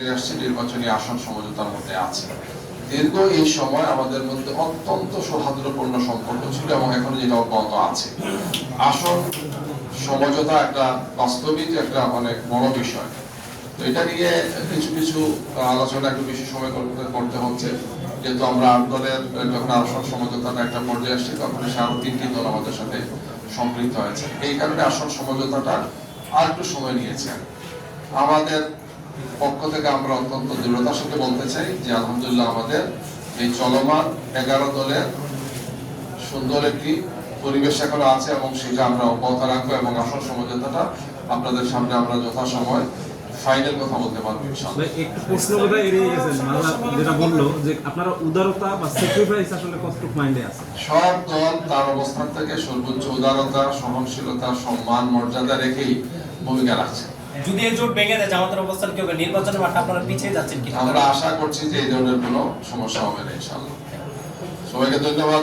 আসছে নির্বাচনী আসন সমঝোতার মধ্যে আছে। দীর্ঘ এই সময় আমাদের মধ্যে অত্যন্ত সৌহার্দ্যপূর্ণ সম্পর্ক ছিল এবং এখন যেটা অব্যাহত আছে। আসন সমঝোতা একটা বাস্তবিক একটা অনেক বড় বিষয়। তো এটা নিয়ে কিছু কিছু আলোচনা একটু বেশি সময় করতে হচ্ছে, যেহেতু আমরা ৮ দলের যখন আসন সমঝোতাটা একটা পর্যায়ে আসছি তখন আরো ৩টি দল আমাদের সাথে সম্পৃক্ত হয়েছে। এই কারণে আসন সমঝোতাটা আর একটু সময় নিয়েছে। আমাদের পক্ষ থেকে আমরা অত্যন্ত দৃঢ়তার সাথে বলতে চাই যে আলহামদুলিল্লাহ আমাদের এই চলমান 11 দলের সুন্দর একটি পরিবেশ এখন আছে এবং সেটা আমরা অব্যাহত রাখবো এবং আসল সমঝোতাটা আপনাদের সামনে আমরা যথাসময় ফাইনাল কথা বলতে পারবো ইনশাআল্লাহ। একটু প্রশ্নটা এড়িয়ে গেছেন, যেটা বললো যে আপনারা উদারতা বা স্যাক্রিফাইস আসলে কতটুকু মাইন্ডে আছে? সব দল তার অবস্থান থেকে সর্বোচ্চ উদারতা, সহনশীলতা, সম্মান, মর্যাদা রেখেই ভূমিকা রাখছে। যদি এই জোট ভেঙে যায় জামাতের অবস্থান কি হবে? নির্বাচনের মাঠে আপনারা পিছিয়ে যাচ্ছেন কি? আমরা আশা করছি যে এই ধরনের কোনো সমস্যা হবে না ইনশাআল্লাহ। সবাইকে ধন্যবাদ।